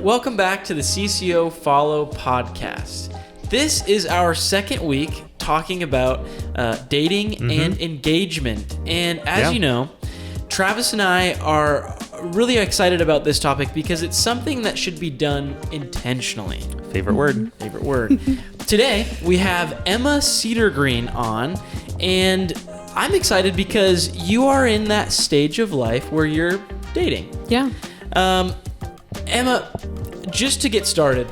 Welcome back to the CCO Follow podcast. This is our second week talking about dating and engagement. And as you know, Travis and I are really excited about this topic because it's something that should be done intentionally. Favorite word. Favorite word. Today, we have Emma Cedargreen on, and I'm excited because you are in that stage of life where you're dating. Yeah. Emma, just to get started,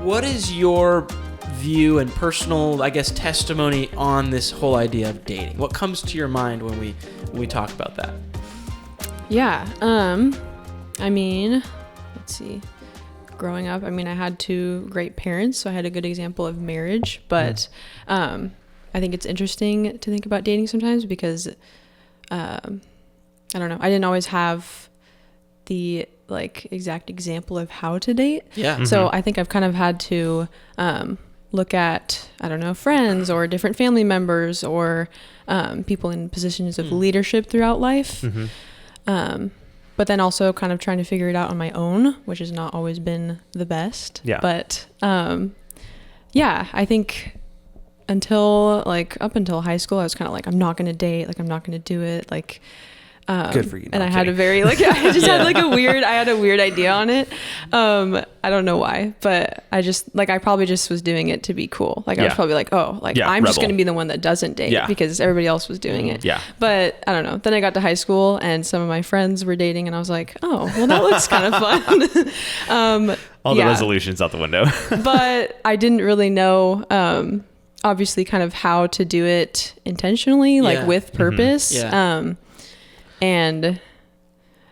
what is your view and personal, I guess, testimony on this whole idea of dating? What comes to your mind when we talk about that? Yeah. I mean, let's see. Growing up, I had two great parents, so I had a good example of marriage, but I think it's interesting to think about dating sometimes because I don't know. I didn't always have the exact example of how to date. Yeah. So I think I've kind of had to look at, I don't know, friends or different family members or people in positions of leadership throughout life. But then also kind of trying to figure it out on my own, which has not always been the best. Yeah. But I think up until high school, I was kind of like, I'm not going to date. I'm not going to do it. Good for you. And I had a very I had a weird idea on it. I don't know why, but I just I probably just was doing it to be cool. I was probably I'm rebel. just going to be the one that doesn't date because everybody else was doing it. Yeah. But I don't know. Then I got to high school and some of my friends were dating and I was like, oh, well that looks kind of fun. All the resolutions out the window. But I didn't really know, obviously kind of how to do it intentionally, with purpose. And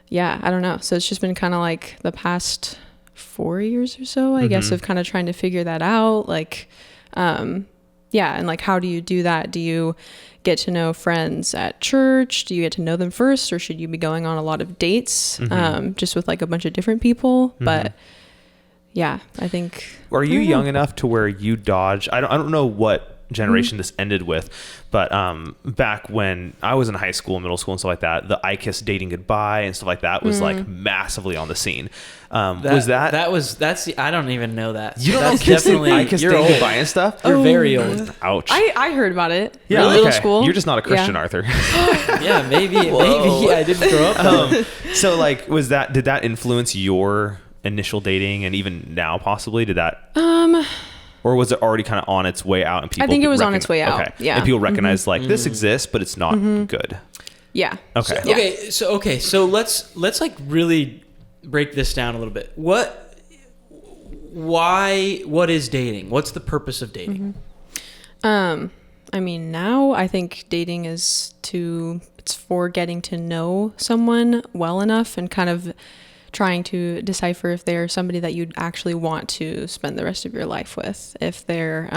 I don't know. So it's just been kind of the past 4 years or so, I guess, of kind of trying to figure that out. And how do you do that? Do you get to know friends at church? Do you get to know them first? Or should you be going on a lot of dates, just with a bunch of different people? But I think. Are you young enough to where you dodge? I don't know what generation this ended with, but back when I was in high school, middle school and stuff like that, the I Kiss dating goodbye and stuff like that was massively on the scene. I don't even know that. You don't that's know definitely I Kiss dating goodbye and stuff? You're very old. Ouch. I heard about it. Yeah, in middle school. You're just not a Christian, Arthur. Yeah, maybe I didn't grow up. So did that influence your initial dating and even now possibly? Did that or was it already kind of on its way out and people I think it was on its way out. Okay. Yeah. And people recognize this exists, but it's not good. Yeah. Okay. So let's really break this down a little bit. What is dating? What's the purpose of dating? Now I think dating it's for getting to know someone well enough and kind of trying to decipher if they're somebody that you'd actually want to spend the rest of your life with. If they're,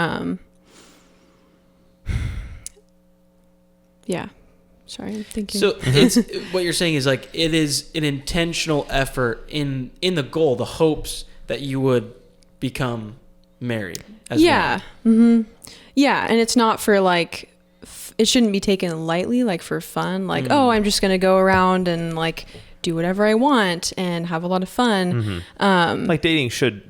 sorry, I'm thinking. So it's what you're saying is it is an intentional effort in the goal, the hopes that you would become married. Yeah. Yeah. And it's not for it shouldn't be taken lightly, for fun. I'm just going to go around and do whatever I want and have a lot of fun. Dating fun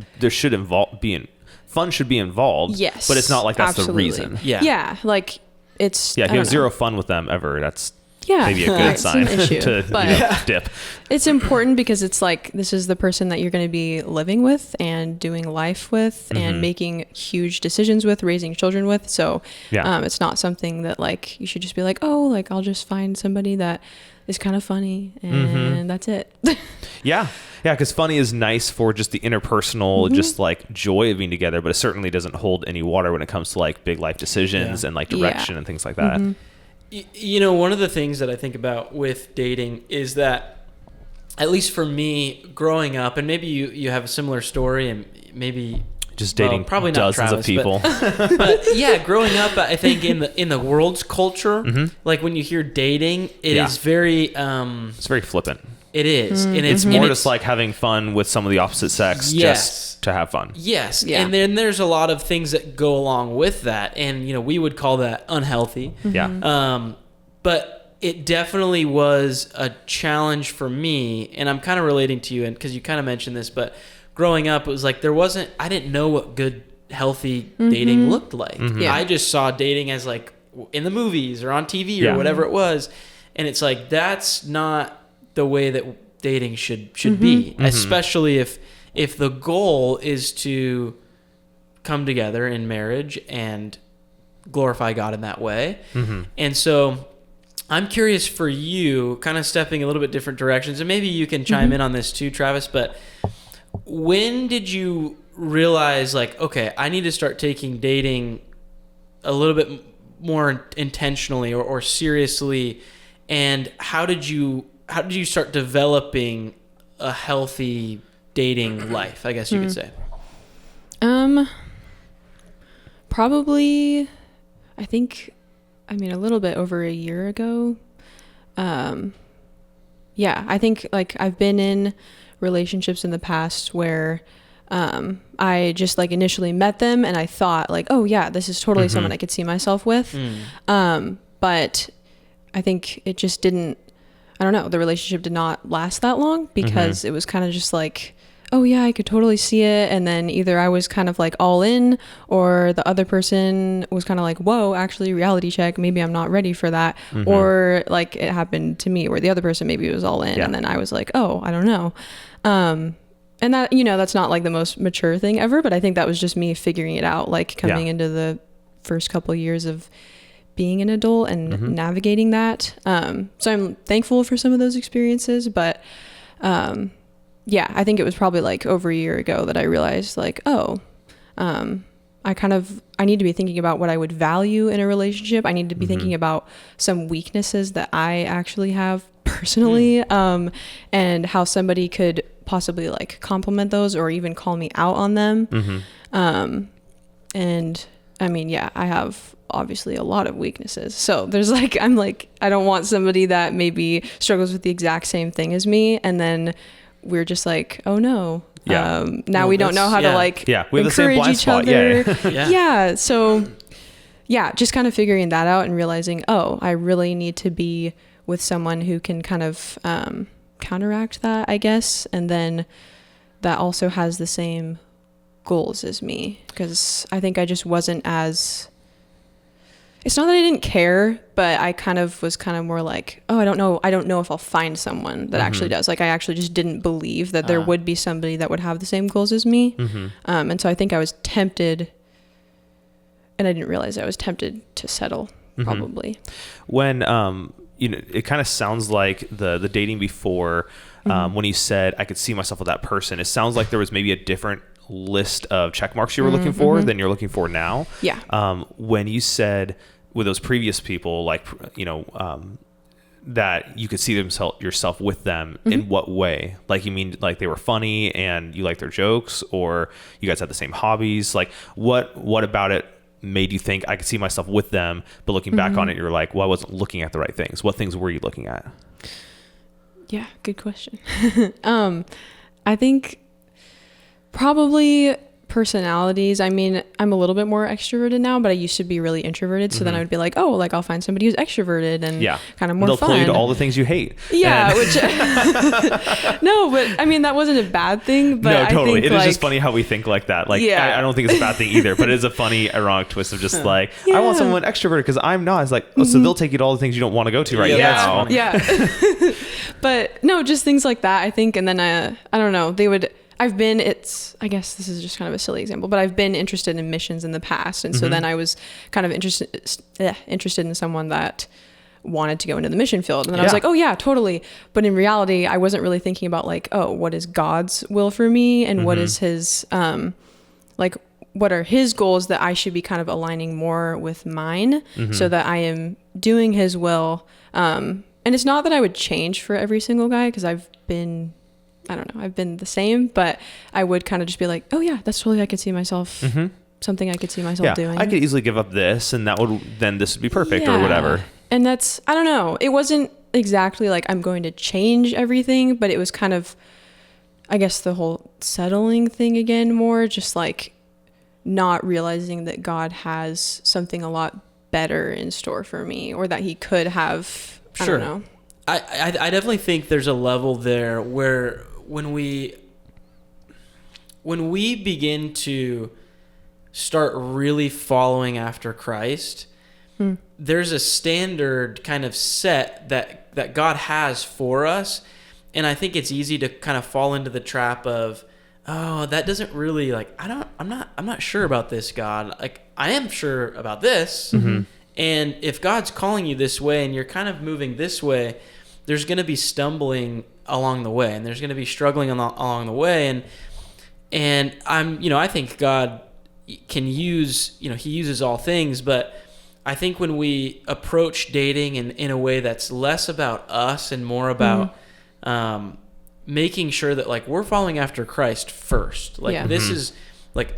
should be involved. Yes. But it's not that's absolutely. the reason. Yeah. Yeah. It's, if you have zero fun with them ever, that's yeah, maybe a good sign to dip. It's important because it's like, this is the person that you're going to be living with and doing life with and making huge decisions with, raising children with. So it's not something that like, you should just be like, oh, like I'll just find somebody that is kind of funny and that's it. Yeah. Because funny is nice for just the interpersonal, just like joy of being together, but it certainly doesn't hold any water when it comes to like big life decisions and like direction and things like that. You know, one of the things that I think about with dating is that, at least for me, growing up, and maybe you have a similar story, and maybe just dating probably dozens not Travis, of people. But yeah, growing up, I think in the world's culture, like when you hear dating, it is very it's very flippant. It is, and it's more just like having fun with some of the opposite sex, just to have fun. Yes, and then there's a lot of things that go along with that, and you know we would call that unhealthy. Yeah. But it definitely was a challenge for me, and I'm kind of relating to you, and because you kind of mentioned this, but growing up, it was like I didn't know what good, healthy dating looked like. Yeah. I just saw dating as like in the movies or on TV or whatever it was, and it's like that's not the way that dating should be, especially if the goal is to come together in marriage and glorify God in that way. And so I'm curious for you, kind of stepping a little bit different directions, and maybe you can chime in on this too, Travis, but when did you realize like, okay, I need to start taking dating a little bit more intentionally or seriously, and how did you start developing a healthy dating life, I guess you could say? Probably, I mean, a little bit over a year ago. Yeah, I think like I've been in relationships in the past where I just like initially met them and I thought like, oh yeah, this is totally someone I could see myself with. But I think it just didn't, I don't know, the relationship did not last that long because it was kind of just like, oh yeah, I could totally see it. And then either I was kind of like all in, or the other person was kind of like, whoa, actually reality check, maybe I'm not ready for that. Or like it happened to me where the other person maybe was all in and then I was like, oh, I don't know. And that, you know, that's not like the most mature thing ever, but I think that was just me figuring it out, like coming into the first couple of years of being an adult and navigating that. So I'm thankful for some of those experiences, but yeah, I think it was probably like over a year ago that I realized like, oh, I need to be thinking about what I would value in a relationship. I need to be thinking about some weaknesses that I actually have personally, and how somebody could possibly like compliment those or even call me out on them. And I mean, yeah, I have obviously a lot of weaknesses. So there's like, I'm like, I don't want somebody that maybe struggles with the exact same thing as me. And then we're just like, oh no. Now well, we don't know how to like we have the same blind each spot. other. So yeah, just kind of figuring that out and realizing, oh, I really need to be with someone who can kind of counteract that, I guess. And then that also has the same goals as me, because I think I just wasn't as, it's not that I didn't care, but I kind of was more like, oh, I don't know if I'll find someone that actually does. Like I actually just didn't believe that there would be somebody that would have the same goals as me. And so I think I was tempted, and I didn't realize I was tempted to settle probably. When you know, it kind of sounds like the dating before, when you said I could see myself with that person, it sounds like there was maybe a different list of check marks you were looking for than you're looking for now. When you said with those previous people, like, you know, that you could see yourself with them, in what way? Like, you mean like they were funny and you liked their jokes, or you guys had the same hobbies? Like what about it made you think I could see myself with them, but looking back on it, you're like, well, I wasn't looking at the right things. What things were you looking at? Yeah, good question. I think probably personalities. I mean, I'm a little bit more extroverted now, but I used to be really introverted. So then I would be like, oh, like I'll find somebody who's extroverted and kind of more they'll fun. They'll play to all the things you hate. Yeah, which no, but I mean that wasn't a bad thing. But no, totally. I think, it is just funny how we think like that. Like I don't think it's a bad thing either, but it is a funny, ironic twist of just like I want someone extroverted because I'm not. It's like, oh, so they'll take you to all the things you don't want to go to right now. Yeah. But no, just things like that, I think. And then I don't know. I guess this is just kind of a silly example, but I've been interested in missions in the past. And so then I was kind of interested in someone that wanted to go into the mission field. And then I was like, oh yeah, totally. But in reality, I wasn't really thinking about like, oh, what is God's will for me? And what is his, like, what are his goals that I should be kind of aligning more with mine so that I am doing his will. And it's not that I would change for every single guy, because I've been the same, but I would kind of just be like, oh yeah, that's totally, I could see myself, something I could see myself doing. I could easily give up this and this would be perfect or whatever. And that's, I don't know. It wasn't exactly like I'm going to change everything, but it was kind of, I guess, the whole settling thing again, more just like not realizing that God has something a lot better in store for me, or that he could have Sure. I don't know. I definitely think there's a level there where when we begin to start really following after Christ, there's a standard kind of set that God has for us. And I think it's easy to kind of fall into the trap of, oh, that doesn't really, like, I'm not sure about this, God. Like, I am sure about this. Mm-hmm. And if God's calling you this way and you're kind of moving this way, there's going to be stumbling along the way, and there's going to be struggling along the way. And I think God can use, he uses all things, but I think when we approach dating in a way that's less about us and more about making sure that, like, we're following after Christ first. Like, this is like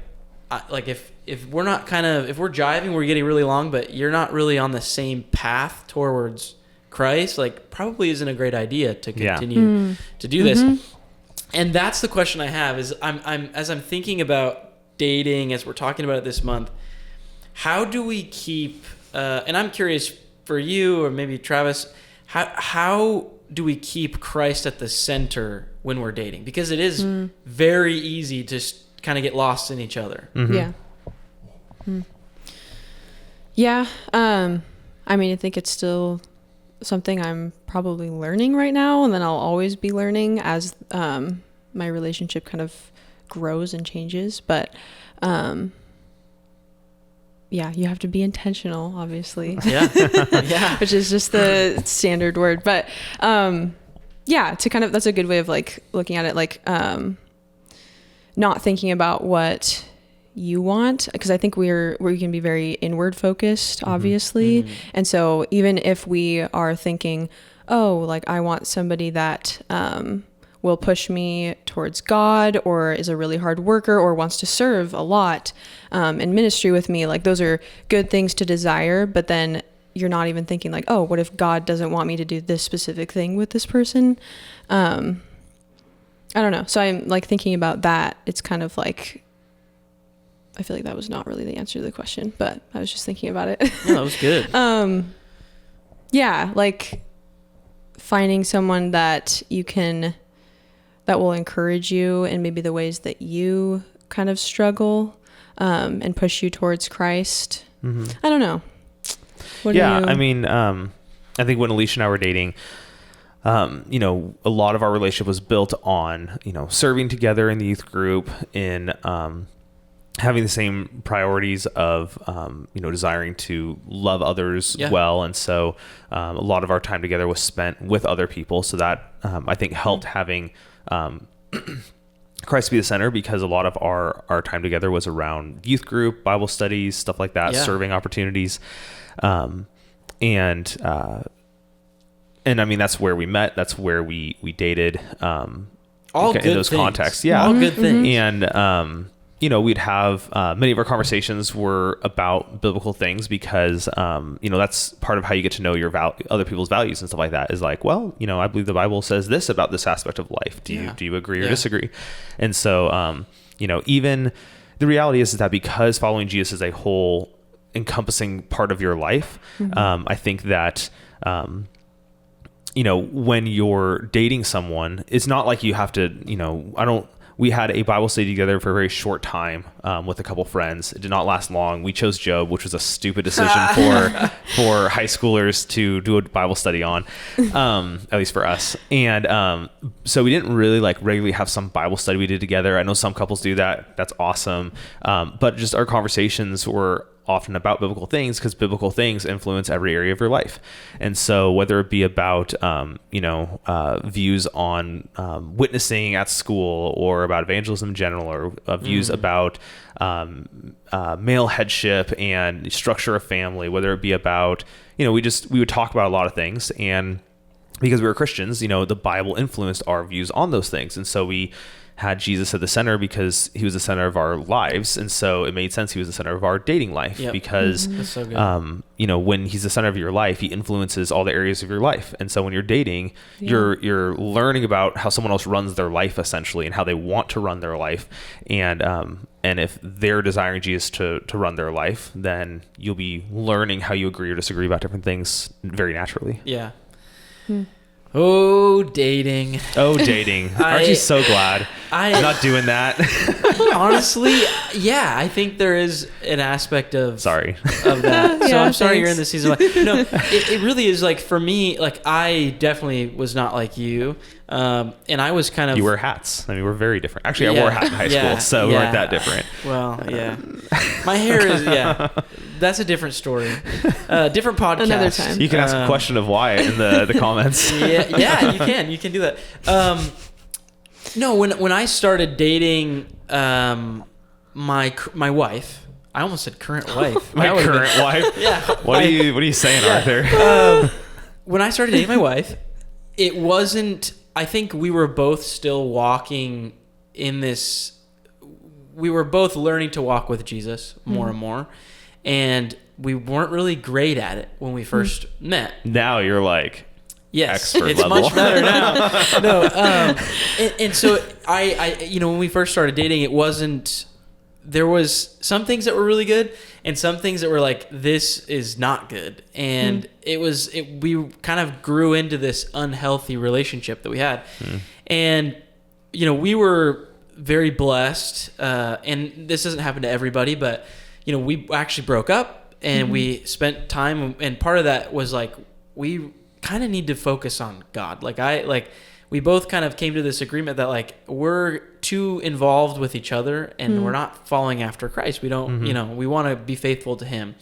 if we're not if we're jiving, we're getting really along, but you're not really on the same path towards Christ, like, probably isn't a great idea to continue to do this. And that's the question I have is as I'm thinking about dating, as we're talking about it this month, how do we keep, and I'm curious for you or maybe Travis, how do we keep Christ at the center when we're dating? Because it is very easy to kind of get lost in each other. Yeah. Yeah. I mean, I think it's still something I'm probably learning right now, and then I'll always be learning as my relationship kind of grows and changes. But you have to be intentional, obviously. Yeah. Which is just the standard word. But to kind of, that's a good way of, like, looking at it, like not thinking about what you want, because I think we can be very inward focused, obviously. And so even if we are thinking, oh, like, I want somebody that will push me towards God, or is a really hard worker, or wants to serve a lot in ministry with me, like, those are good things to desire, but then you're not even thinking, like, oh, what if God doesn't want me to do this specific thing with this person? I don't know. So I'm, like, thinking about that. It's kind of like, I feel like that was not really the answer to the question, but I was just thinking about it. No, that was good. Like, finding someone that will encourage you in maybe the ways that you kind of struggle, and push you towards Christ. I don't know. I mean, I think when Alicia and I were dating, a lot of our relationship was built on, serving together in the youth group, in having the same priorities of, desiring to love others well. And so a lot of our time together was spent with other people. So that I think helped having Christ be the center, because a lot of our time together was around youth group, Bible studies, stuff like that, serving opportunities. And I mean, that's where we met. That's where we dated. All good in those things. Contexts. Yeah. All good things. And, we'd have, many of our conversations were about biblical things, because, that's part of how you get to know your other people's values and stuff like that, is like, well, I believe the Bible says this about this aspect of life. Do you agree or disagree? And so, even the reality is that because following Jesus is a whole encompassing part of your life, I think that, when you're dating someone, it's not like you have to, we had a Bible study together for a very short time with a couple friends. It did not last long. We chose Job, which was a stupid decision for high schoolers to do a Bible study on, at least for us. And so we didn't really, like, regularly have some Bible study we did together. I know some couples do that. That's awesome. But just our conversations were often about biblical things, because biblical things influence every area of your life. And so whether it be about, views on witnessing at school, or about evangelism in general, or views about male headship and structure of family, whether it be about, we would talk about a lot of things. And because we were Christians, the Bible influenced our views on those things. And so we had Jesus at the center because he was the center of our lives. And so it made sense he was the center of our dating life, because, That's so good. when he's the center of your life, he influences all the areas of your life. And so when you're dating, you're learning about how someone else runs their life, essentially, and how they want to run their life. And if they're desiring Jesus to run their life, then you'll be learning how you agree or disagree about different things very naturally. Yeah. Oh, dating. Aren't you so glad I'm not doing that? Honestly, yeah, I think there is an aspect of Sorry of that. So Yeah, I'm sorry you're in thanks. this season. No, it really is like for me. Like I definitely was not like you, and I was kind of. You wear hats. I mean, we're very different. Actually, I wore a hat in high school, so we weren't that different. Well, yeah, my hair is That's a different story. Different podcast. Another time. You can ask a question of why in the comments. Yeah, you can do that. No, when I started dating my wife, I almost said current wife. My current wife. Yeah. What are you saying, Arthur? When I started dating my wife, it wasn't. I think we were both still walking in this. We were both learning to walk with Jesus more and more, and we weren't really great at it when we first met. Now you're like. Yes, expert it's level. much better now. No, and so I, when we first started dating, it wasn't. There was some things that were really good, and some things that were like, this is not good, and we kind of grew into this unhealthy relationship that we had, and we were very blessed, and this doesn't happen to everybody, but we actually broke up, and we spent time, and part of that was like we kind of need to focus on God. We both kind of came to this agreement that like we're too involved with each other and we're not following after Christ. We don't, we want to be faithful to him.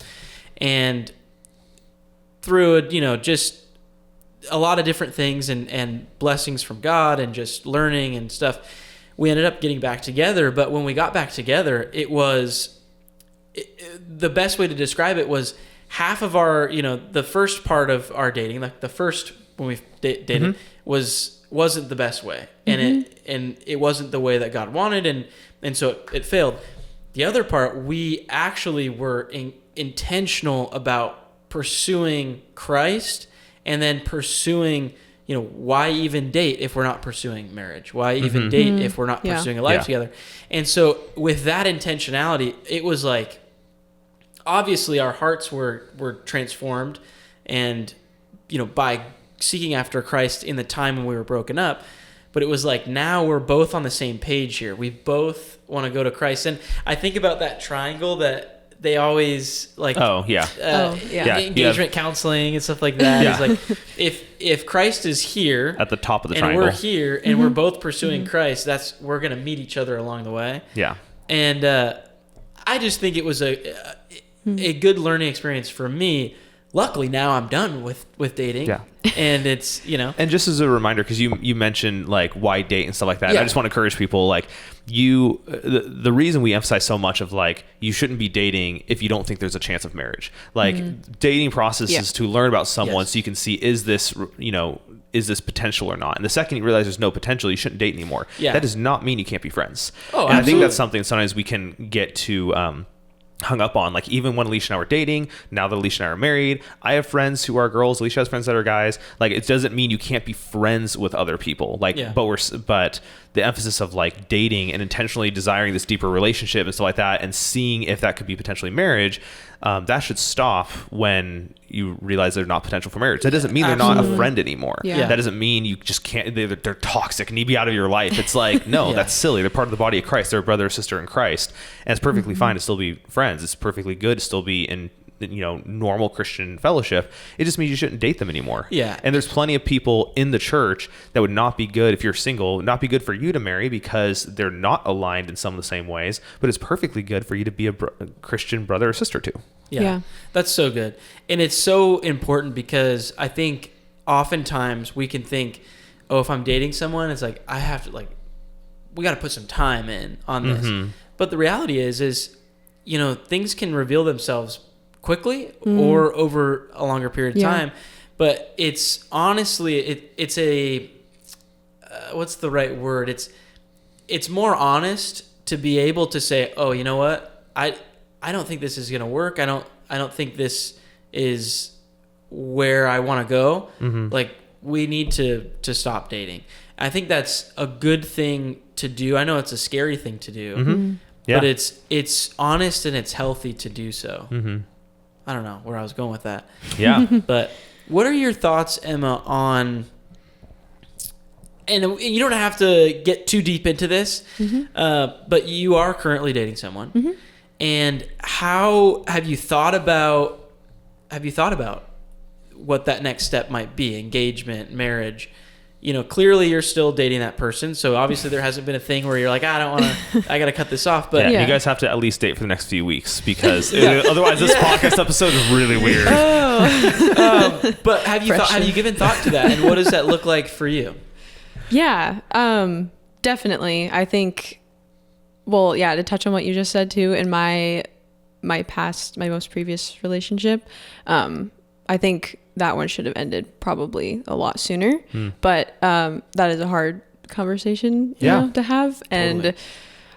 And through just a lot of different things and blessings from God and just learning and stuff, we ended up getting back together. But when we got back together, the best way to describe it was half of our, the first part of our dating, like the first when we dated, wasn't the best way, and it wasn't the way that God wanted, and so it failed. The other part, we actually were intentional about pursuing Christ, and then pursuing, why even date if we're not pursuing marriage? Why even date if we're not pursuing a life together? And so with that intentionality, it was like, obviously our hearts were transformed and by seeking after Christ in the time when we were broken up, but it was like now we're both on the same page here. We both want to go to Christ. And I think about that triangle that they always like engagement counseling and stuff like that. It's like if Christ is here at the top of the and triangle, we're here and we're both pursuing Christ, we're going to meet each other along the way. Yeah. And I just think it was a good learning experience for me. Luckily now I'm done with dating. Yeah. And it's, And just as a reminder, because you mentioned like why date and stuff like that. Yeah. I just want to encourage people like the reason we emphasize so much of like you shouldn't be dating if you don't think there's a chance of marriage. Like dating process is to learn about someone so you can see is this potential or not. And the second you realize there's no potential, you shouldn't date anymore. Yeah. That does not mean you can't be friends. Oh, and I think that's something sometimes we can get to hung up on. Like even when Alicia and I were dating, now that Alicia and I are married, I have friends who are girls, Alicia has friends that are guys. Like it doesn't mean you can't be friends with other people. Like but the emphasis of like dating and intentionally desiring this deeper relationship and stuff like that and seeing if that could be potentially marriage, that should stop when you realize there's not potential for marriage. That doesn't mean they're not a friend anymore. That doesn't mean you just can't, they're toxic and need to be out of your life. It's like, no, that's silly. They're part of the body of Christ. They're a brother or sister in Christ. And it's perfectly fine to still be friends. It's perfectly good to still be in normal Christian fellowship. It just means you shouldn't date them anymore. Yeah. And there's plenty of people in the church that would not be good if you're single, not be good for you to marry because they're not aligned in some of the same ways, but it's perfectly good for you to be a Christian brother or sister to. Yeah. That's so good. And it's so important because I think oftentimes we can think, oh, if I'm dating someone, it's like, I have to we got to put some time in on this. But the reality is, things can reveal themselves quickly or over a longer period of time. But it's honestly, it's a, what's the right word? It's more honest to be able to say, oh, you know what? I don't think this is going to work. I don't think this is where I want to go. Like we need to stop dating. I think that's a good thing to do. I know it's a scary thing to do, but it's honest and it's healthy to do so. I don't know where I was going with that. Yeah. But What are your thoughts, Emma, on, and you don't have to get too deep into this, but you are currently dating someone, and how have you thought about what that next step might be? Engagement, marriage. You know, clearly you're still dating that person, so obviously there hasn't been a thing where you're like, I don't want to, I got to cut this off. But you guys have to at least date for the next few weeks, because otherwise this podcast episode is really weird. But have you given thought to that, and what does that look like for you? Yeah, definitely. I think, well, yeah, to touch on what you just said too, in my most previous relationship, I think that one should have ended probably a lot sooner, but that is a hard conversation you know, to have. And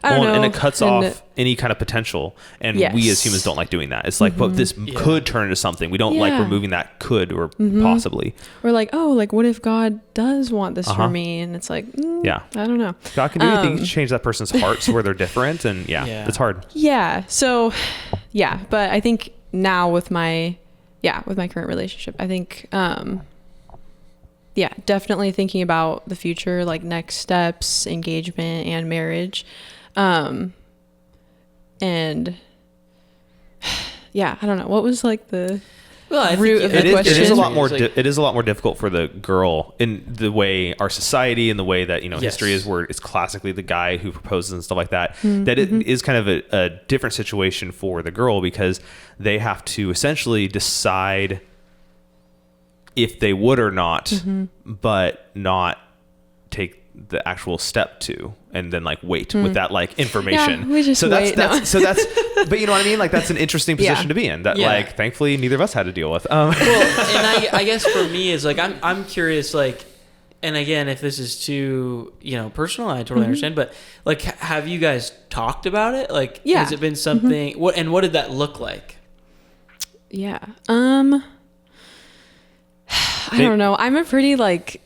I don't know. And it cuts off any kind of potential. And we as humans don't like doing that. It's like, but this could turn into something. We don't like removing that could or possibly. We're like, oh, like what if God does want this for me? And it's like, I don't know. God can do anything. He can change that person's hearts where they're different. And it's hard. Yeah. So, but I think now with my current relationship, I think, definitely thinking about the future, like next steps, engagement and marriage. And I don't know. What was like the root of the question? It is a lot more. It is a lot more difficult for the girl in the way our society and the way that history is, where it's classically the guy who proposes and stuff like that. That it is kind of a different situation for the girl, because they have to essentially decide if they would or not, but not take the actual step to, and then like wait with that like information. Yeah, we just wait. That's but you know what I mean? Like that's an interesting position to be in, that like thankfully neither of us had to deal with. Well, and I guess for me is like, I'm curious, like, and again, if this is too, personal, I totally understand, but like, have you guys talked about it? Like, has it been something, what did that look like? Yeah. I don't know. I'm a pretty like,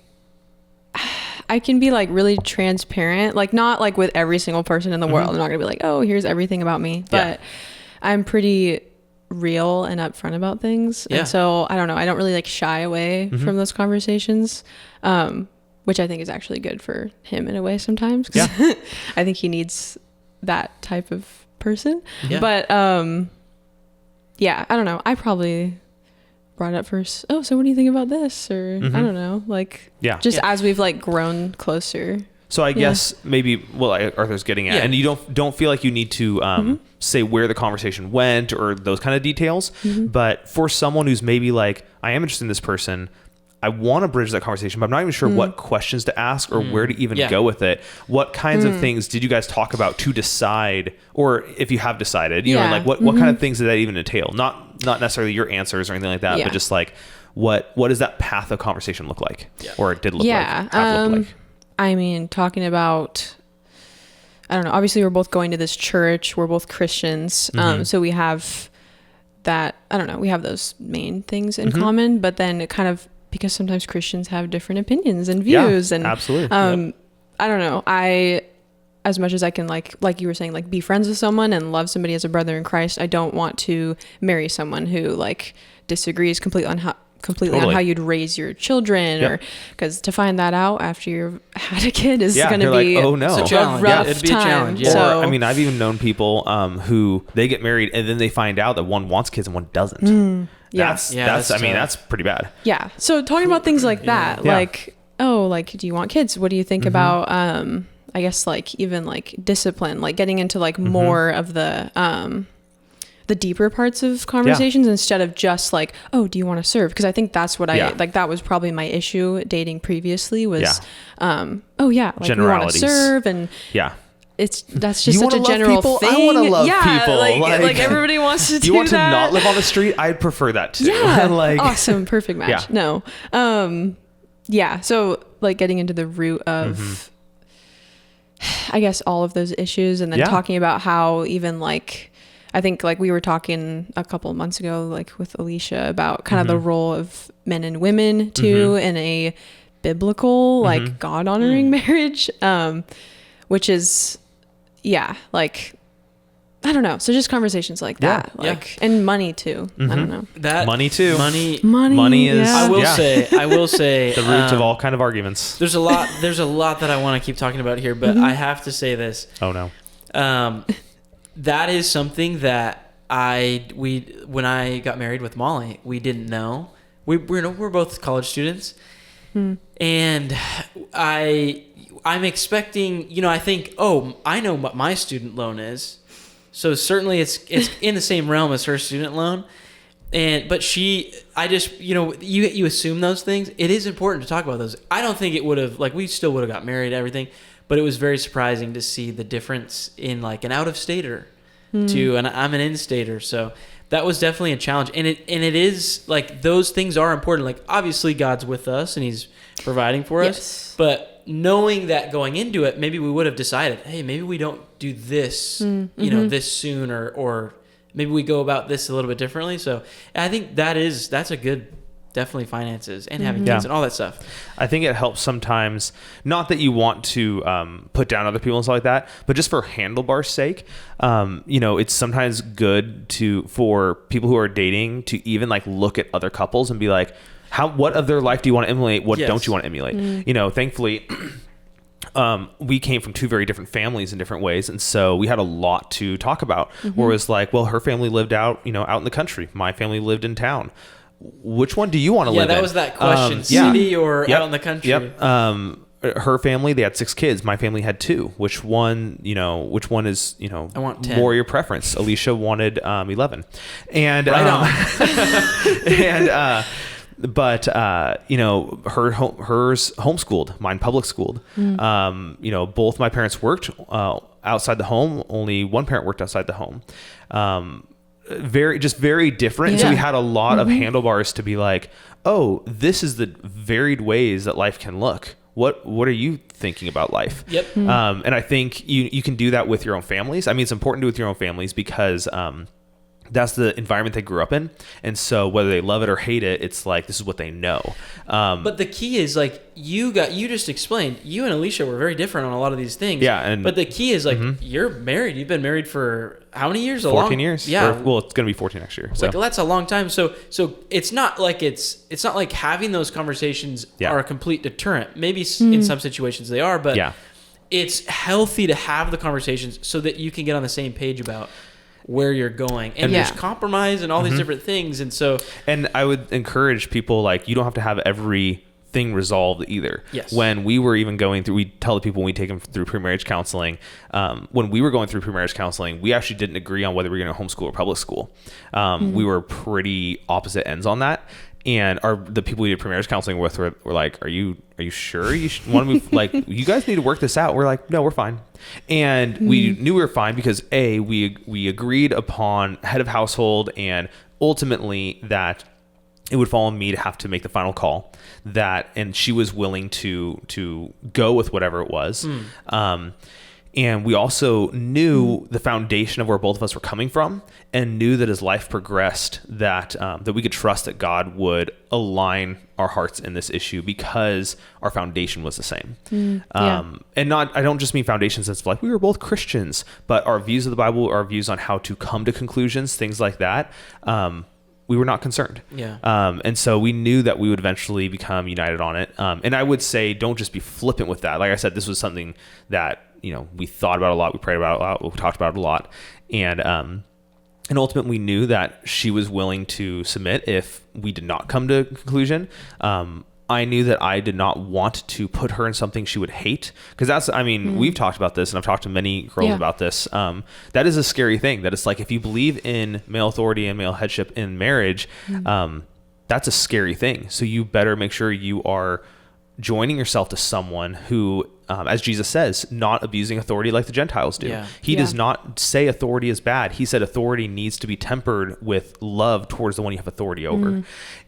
I can be like really transparent, like not like with every single person in the world. I'm not gonna be like, oh, here's everything about me, but I'm pretty real and upfront about things. And so I don't know, I don't really like shy away from those conversations, which I think is actually good for him in a way sometimes. I think he needs that type of person. But I don't know, I probably brought it up first. Oh, so what do you think about this? Or I don't know, like as we've like grown closer. So I guess maybe Arthur's getting at, and you don't feel like you need to say where the conversation went or those kind of details, but for someone who's maybe like, I am interested in this person, I want to bridge that conversation, but I'm not even sure what questions to ask or where to even go with it. What kinds of things did you guys talk about to decide, or if you have decided, like what kind of things did that even entail? Not necessarily your answers or anything like that, but just like what does that path of conversation look like, or it did look like? Have looked like? I mean, talking about, I don't know. Obviously, we're both going to this church. We're both Christians, so we have that. I don't know. We have those main things in common, but then it kind of, because sometimes Christians have different opinions and views, and absolutely. I don't know. As much as I can, like you were saying, like be friends with someone and love somebody as a brother in Christ, I don't want to marry someone who like disagrees completely on how you'd raise your children, or because to find that out after you've had a kid is going to be oh no, it's a challenge. It'd be a challenge. Or I mean, I've even known people who they get married and then they find out that one wants kids and one doesn't. That's pretty bad. Yeah. So talking about things like that, like, oh, like, do you want kids? What do you think about, I guess like even like discipline, like getting into like more of the deeper parts of conversations instead of just like, oh, do you want to serve? Because I think that's what I like, that was probably my issue dating previously was, like we want to serve, and that's just such a general people? thing. I want to love people. Like everybody wants to do that. You want to not live on the street? I'd prefer that too. Yeah. Like, awesome. Perfect match. No. So like getting into the root of, I guess, all of those issues, and then talking about how even like, I think like we were talking a couple of months ago, like with Alicia, about kind of the role of men and women too in a biblical, like God honoring marriage, which is, like I don't know. So just conversations like that, and money too. I don't know. That money too. Money is. I will say the root of all kind of arguments. There's a lot that I want to keep talking about here, but I have to say this. Oh no. That is something that when I got married with Molly, we didn't know. We're both college students, and I'm expecting. I think, I know what my student loan is. So certainly it's in the same realm as her student loan. But you assume those things. It is important to talk about those. I don't think it would have, we still would have got married and everything, but it was very surprising to see the difference in an out-of-stater and I'm an in-stater. So that was definitely a challenge. And it is those things are important. Obviously God's with us and he's providing for us, but knowing that going into it, maybe we would have decided, hey, maybe we don't do this, this soon, or maybe we go about this a little bit differently. So I think that's a good, definitely finances and having kids and all that stuff. I think it helps sometimes, not that you want to put down other people and stuff like that, but just for handlebar's sake, it's sometimes good for people who are dating to even look at other couples and be like, what of their life do you want to emulate? What don't you want to emulate? Thankfully, we came from two very different families in different ways. And so we had a lot to talk about where it was her family lived out in the country. My family lived in town. Which one do you want to live in? Yeah, that was that question. City or out in the country? Yep. Her family, they had 6 kids. My family had 2. Which one is, I want 10. More your preference? Alicia wanted 11. And, right on. But hers homeschooled, mine public schooled. Both my parents worked outside the home. Only one parent worked outside the home. Very different. Yeah. So we had a lot of handlebars to be like, oh, this is the varied ways that life can look. What are you thinking about life? Yep. And I think you can do that with your own families. I mean, it's important to do with your own families because that's the environment they grew up in. And so whether they love it or hate it, it's this is what they know. But the key is you just explained, you and Alicia were very different on a lot of these things. Yeah. But the key is you're married. You've been married for how many years? 14 years. Yeah. Well, it's going to be 14 next year. So that's a long time. So it's not it's not like having those conversations are a complete deterrent. Maybe in some situations they are, but it's healthy to have the conversations so that you can get on the same page about where you're going, and there's compromise and all these different things. And I would encourage people, you don't have to have everything resolved either. Yes. When we were even going through, we tell the people when we take them through pre-marriage counseling, when we were going through pre-marriage counseling, we actually didn't agree on whether we were going to homeschool or public school. We were pretty opposite ends on that. And the people we did pre-marriage counseling with were like, are you sure you want to move? You guys need to work this out. We're like, no, we're fine. And we knew we were fine because we agreed upon head of household and ultimately that it would fall on me to have to make the final call and she was willing to go with whatever it was. And we also knew the foundation of where both of us were coming from and knew that as life progressed that we could trust that God would align our hearts in this issue because our foundation was the same. And I don't just mean foundation sense of we were both Christians, but our views of the Bible, our views on how to come to conclusions, things like that. We were not concerned. Yeah. And so we knew that we would eventually become united on it. And I would say, don't just be flippant with that. Like I said, this was something that, we thought about a lot. We prayed about it a lot. We talked about it a lot. And ultimately we knew that she was willing to submit if we did not come to a conclusion. I knew that I did not want to put her in something she would hate. Because we've talked about this and I've talked to many girls about this. That is a scary thing. That it's if you believe in male authority and male headship in marriage, that's a scary thing. So you better make sure you are joining yourself to someone who, as Jesus says, not abusing authority like the Gentiles do. Yeah. He does not say authority is bad. He said authority needs to be tempered with love towards the one you have authority over.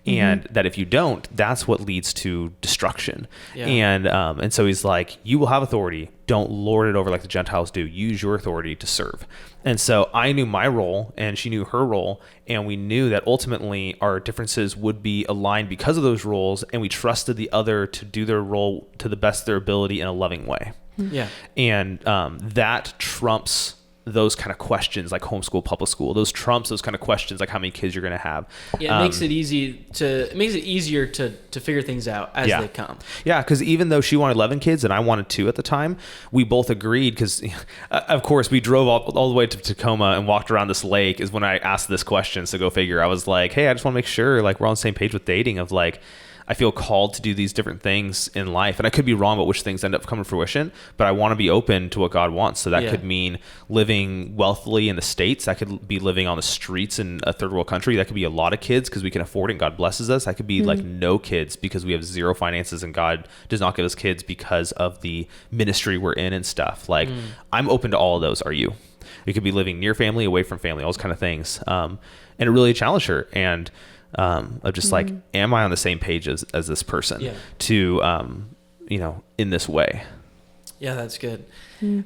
And that if you don't, that's what leads to destruction. Yeah. And so he's like, you will have authority. Don't lord it over like the Gentiles do. Use your authority to serve. And so I knew my role and she knew her role. And we knew that ultimately our differences would be aligned because of those roles. And we trusted the other to do their role to the best of their ability in a loving way. Yeah. And that trumps those kind of questions like homeschool, public school. Those trumps those kind of questions like how many kids you're going to have. Yeah, it makes it easier to figure things out as they come. Yeah, because even though she wanted 11 kids and I wanted 2 at the time, we both agreed because, of course, we drove all the way to Tacoma and walked around this lake is when I asked this question. So go figure. I was like, hey, I just want to make sure like we're on the same page with dating of like, I feel called to do these different things in life. And I could be wrong about which things end up coming to fruition, but I want to be open to what God wants. So that could mean living wealthily in the States. That could be living on the streets in a third world country. That could be a lot of kids because we can afford it and God blesses us. That could be like no kids because we have zero finances and God does not give us kids because of the ministry we're in and stuff. Like I'm open to all of those. Are you? You could be living near family, away from family, all those kind of things. And it really challenged her. And of just like, am I on the same page as this person to, in this way? Yeah, that's good.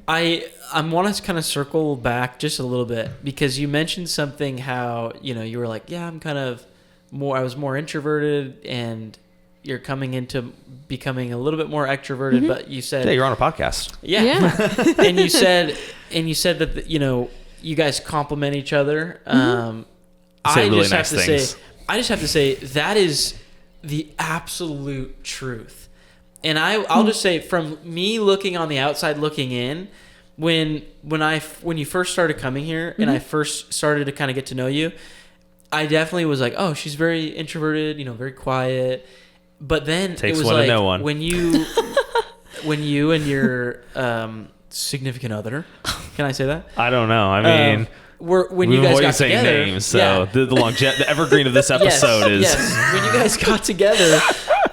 I want to kind of circle back just a little bit because you mentioned something how, you were like, yeah, I was more introverted and you're coming into becoming a little bit more extroverted, but you said, yeah, you're on a podcast. Yeah. and you said that, you guys complement each other. Say really nice things. I just have to say that is the absolute truth. And I'll just say from me looking on the outside looking in, when you first started coming here and I first started to kind of get to know you, I definitely was like, oh, she's very introverted, very quiet. But then Takes it was one like to know one. when you and your significant other, can I say that? I don't know. I mean, when you guys got together, names, so the evergreen of this episode is when you guys got together,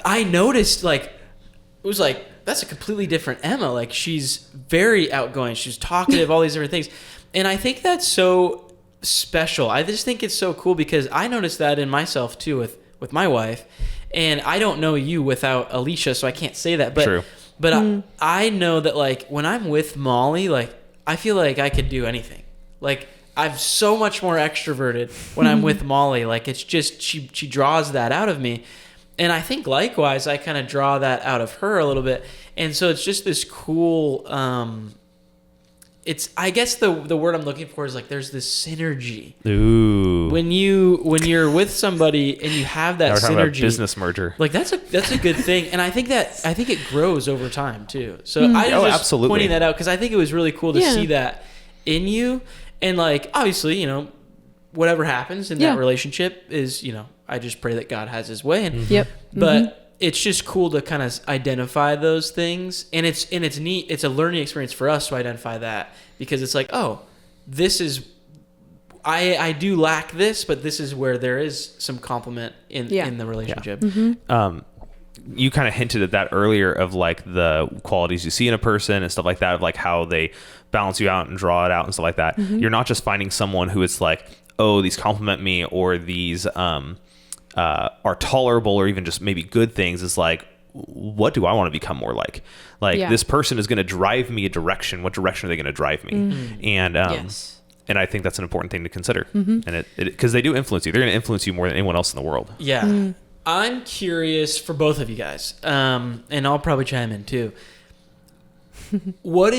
I noticed like it was like that's a completely different Emma. Like she's very outgoing, she's talkative, all these different things, and I think that's so special. I just think it's so cool because I noticed that in myself too with my wife, and I don't know you without Alicia, so I can't say that. But True. But I know that like when I'm with Molly, like I feel like I could do anything. Like I'm so much more extroverted when I'm with Molly. Like it's just she draws that out of me. And I think likewise I kind of draw that out of her a little bit. And so it's just this cool it's I guess the word I'm looking for is like there's this synergy. Ooh. When you're with somebody and you have that synergy, business merger. Like that's a good thing. And I think it grows over time too. So I was just absolutely pointing that out because I think it was really cool to see that in you. And like, obviously, whatever happens in that relationship is, I just pray that God has his way. And, but it's just cool to kind of identify those things. And it's neat. It's a learning experience for us to identify that because it's like, oh, this is, I do lack this, but this is where there is some complement in the relationship. You kind of hinted at that earlier of like the qualities you see in a person and stuff like that, of like how they balance you out and draw it out and stuff like that. You're not just finding someone who it's like, oh, these compliment me or these are tolerable or even just maybe good things. It's like, what do I want to become more like? Like this person is going to drive me a direction. What direction are they going to drive me? And and I think that's an important thing to consider. And it because they do influence you. They're going to influence you more than anyone else in the world. Yeah. I'm curious for both of you guys, and I'll probably chime in too. What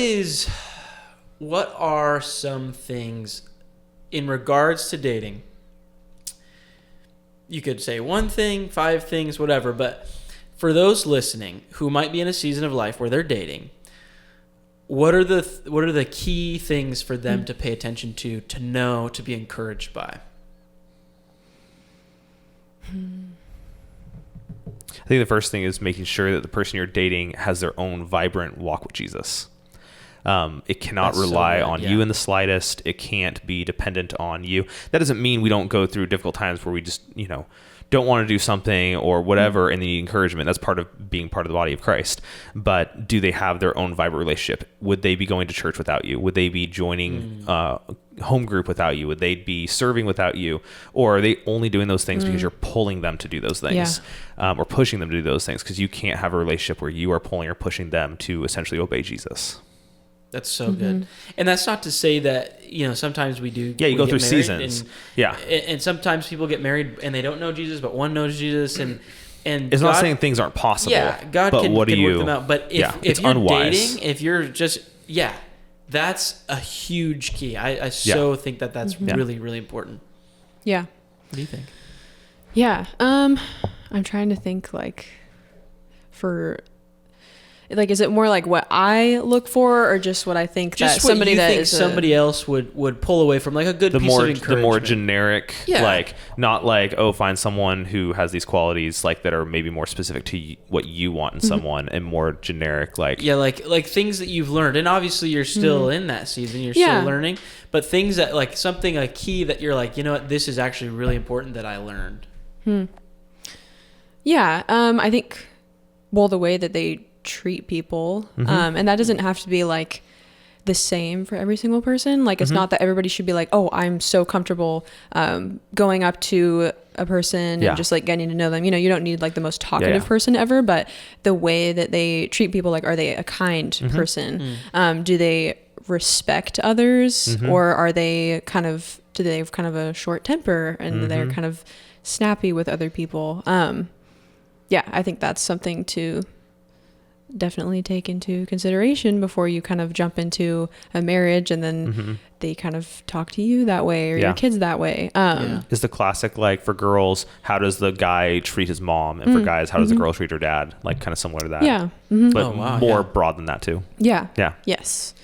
are some things in regards to dating? You could say one thing, 5 things, whatever, but for those listening who might be in a season of life where they're dating, what are the key things for them to pay attention to know, to be encouraged by? I think the first thing is making sure that the person you're dating has their own vibrant walk with Jesus. It cannot rely on you in the slightest. It can't be dependent on you. That doesn't mean we don't go through difficult times where we just, don't want to do something or whatever and need encouragement. That's part of being part of the body of Christ. But do they have their own vibrant relationship? Would they be going to church without you? Would they be joining home group without you? Would they be serving without you? Or are they only doing those things because you're pulling them to do those things or pushing them to do those things? Because you can't have a relationship where you are pulling or pushing them to essentially obey Jesus. That's so good. And that's not to say that, sometimes we do. Yeah, you go through seasons. And sometimes people get married and they don't know Jesus, but one knows Jesus. And it's God, not saying things aren't possible. Yeah, God can work them out. But if you're unwise. dating, if you're just, That's a huge key. I so think that's really, really important. Yeah. What do you think? Yeah. I'm trying to think like is it more like what I look for or just what I think just that somebody that is somebody else would pull away from, like a good piece of encouragement. The more generic, like not like, oh, find someone who has these qualities like that are maybe more specific to what you want in someone, and more generic like like things that you've learned, and obviously you're still in that season, you're still learning, but things that like something like key that you're like, you know what, this is actually really important that I learned. Yeah. I think the way that they treat people, and that doesn't have to be like the same for every single person. Like it's not that everybody should be like, oh, I'm so comfortable going up to a person and just like getting to know them. You know, you don't need like the most talkative person ever, but the way that they treat people, like, are they a kind person? Do they respect others, or are they do they have kind of a short temper and they're kind of snappy with other people? I think that's something to definitely take into consideration before you kind of jump into a marriage and then they kind of talk to you that way, or your kids that way. Is the classic, like for girls, how does the guy treat his mom, and for guys, how does the girl treat her dad? Like kind of similar to that. But more broad than that too. Yes.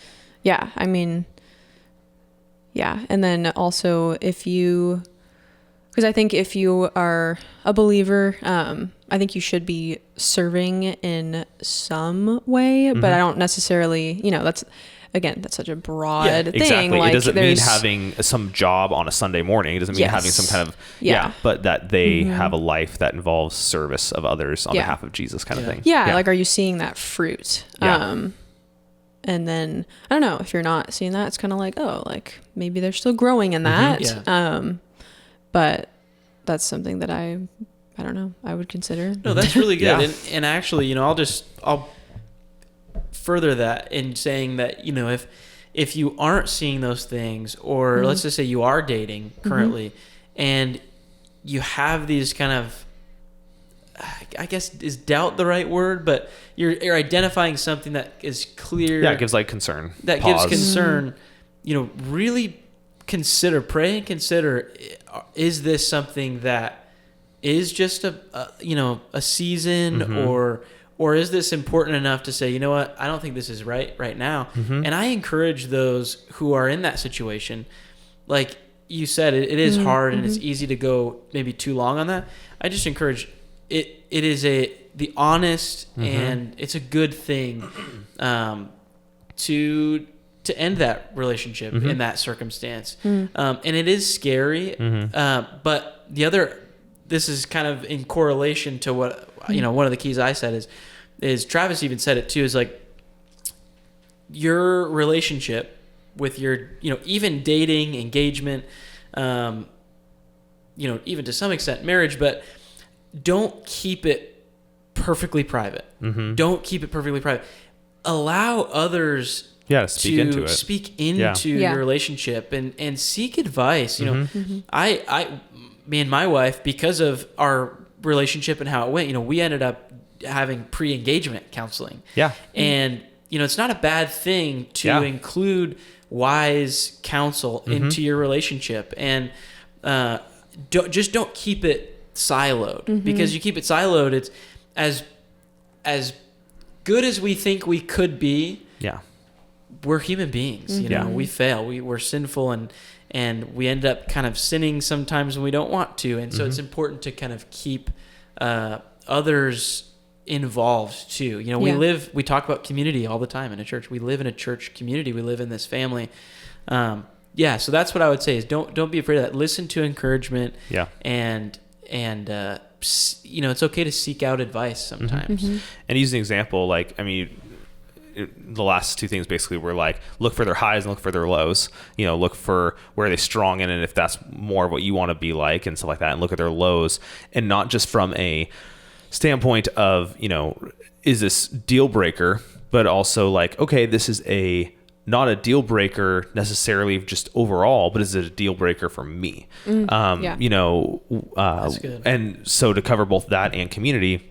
Yeah. I mean, and then also because I think if you are a believer, I think you should be serving in some way, but I don't necessarily, that's such a broad thing. Exactly. Like, it doesn't mean having some job on a Sunday morning. It doesn't mean having some kind of, but that they have a life that involves service of others on behalf of Jesus kind of thing. Like, are you seeing that fruit? And then, I don't know, if you're not seeing that, it's kind of like, oh, like maybe they're still growing in that. But that's something that I don't know, I would consider. No, that's really good. And actually, I'll further that in saying that, if you aren't seeing those things, or let's just say you are dating currently, and you have these kind of, I guess, is doubt the right word, but you're identifying something that is clear. Yeah, it gives like concern. That gives concern, really pray and consider, is this something that is just a season, or is this important enough to say, you know what, I don't think this is right now. And I encourage those who are in that situation, like you said, it is hard and it's easy to go maybe too long on that. I just encourage it is the honest and it's a good thing to end that relationship in that circumstance. And it is scary, but this is kind of in correlation to what, one of the keys I said is Travis even said it too, is like your relationship with your, even dating, engagement, even to some extent marriage, but don't keep it perfectly private. Don't keep it perfectly private. Allow others speak into your relationship and seek advice. Me and my wife, because of our relationship and how it went, we ended up having pre-engagement counseling. And, it's not a bad thing to include wise counsel into your relationship. And don't keep it siloed, because you keep it siloed, it's as good as we think we could be. We're human beings, we fail, we're sinful, and we end up kind of sinning sometimes when we don't want to. And so it's important to kind of keep others involved too. We talk about community all the time in a church. We live in a church community. We live in this family. So that's what I would say is don't be afraid of that. Listen to encouragement. And it's okay to seek out advice sometimes. And use an example, the last two things basically were like, look for their highs and look for their lows, look for where they're strong in, and if that's more of what you want to be like and stuff like that, and look at their lows, and not just from a standpoint of, is this deal breaker, but also like, okay, this is not a deal breaker necessarily just overall, but is it a deal breaker for me? That's good. And so to cover both that and community,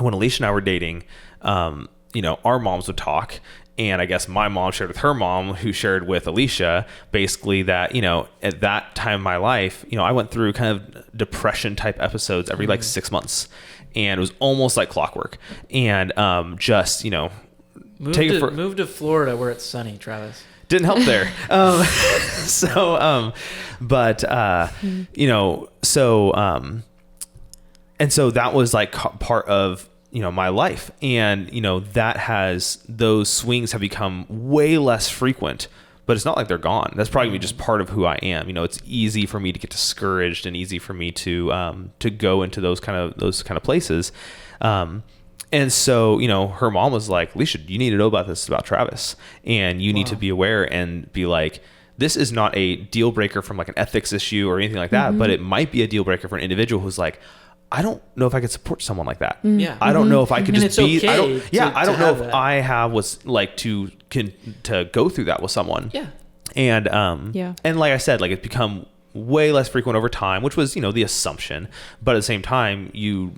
when Alicia and I were dating, our moms would talk, And I guess my mom shared with her mom, who shared with Alicia, basically that, at that time in my life, I went through kind of depression type episodes every like 6 months. And it was almost like clockwork. And just, Move to Florida where it's sunny, Travis. Didn't help there. And so that was like part of, my life. And, those swings have become way less frequent, but it's not like they're gone. That's probably gonna be just part of who I am. It's easy for me to get discouraged and easy for me to go into those kind of places. And so, her mom was like, Alicia, you need to know about this about Travis, and you need to be aware and be like, this is not a deal breaker from like an ethics issue or anything like that, but it might be a deal breaker for an individual who's like, I don't know if I could support someone like that. Yeah. I don't know if I could just be, okay I don't know if that. I have what's like to go through that with someone. Yeah. And, and like I said, like it's become way less frequent over time, which was, the assumption, but at the same time, you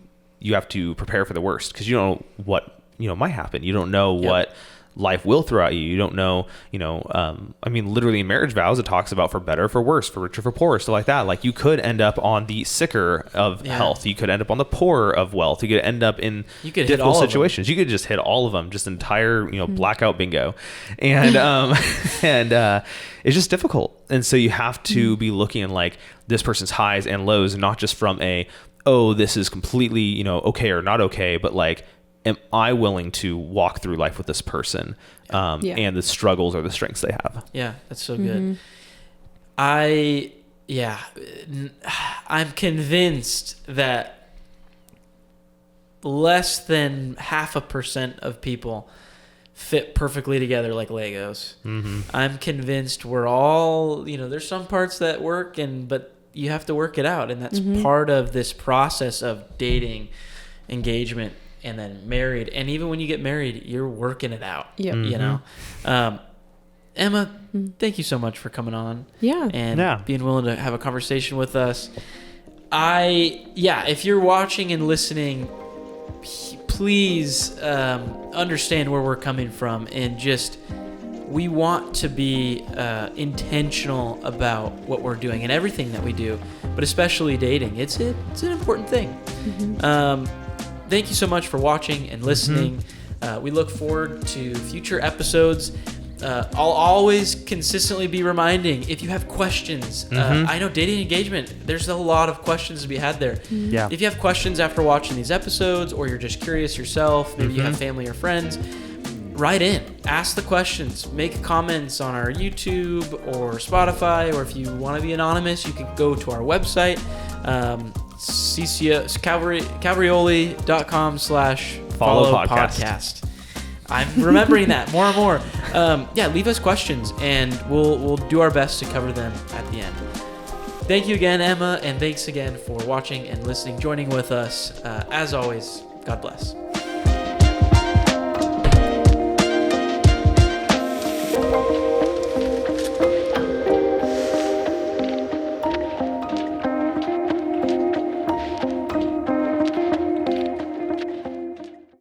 have to prepare for the worst because you don't know what, might happen. You don't know what life will throw at you. You don't know, literally in marriage vows, it talks about for better, for worse, for richer, for poorer, stuff like that. Like you could end up on the sicker of health. You could end up on the poorer of wealth. You could end up in difficult situations. You could just hit all of them, just entire, blackout bingo. And, it's just difficult. And so you have to be looking at like this person's highs and lows, not just from this is completely, okay or not okay, but like, am I willing to walk through life with this person and the struggles or the strengths they have? Yeah, that's so good. I'm convinced that less than 0.5% of people fit perfectly together like Legos. I'm convinced we're all, there's some parts that work but you have to work it out. And that's part of this process of dating, engagement, and then married. And even when you get married, you're working it out. Emma, thank you so much for coming on. And being willing to have a conversation with us. If you're watching and listening, please understand where we're coming from, and just we want to be intentional about what we're doing and everything that we do, but especially dating. It's an important thing. Thank you so much for watching and listening. We look forward to future episodes. I'll always consistently be reminding, if you have questions, I know dating engagement, there's a lot of questions to be had there. If you have questions after watching these episodes, or you're just curious yourself, maybe you have family or friends, write in, ask the questions, make comments on our YouTube or Spotify, or if you want to be anonymous, you can go to our website, CCO, calvaryoli.com/follow podcast. I'm remembering that more and more. Leave us questions and we'll do our best to cover them at the end. Thank you again, Emma, and thanks again for watching and listening, joining with us. As always, God bless.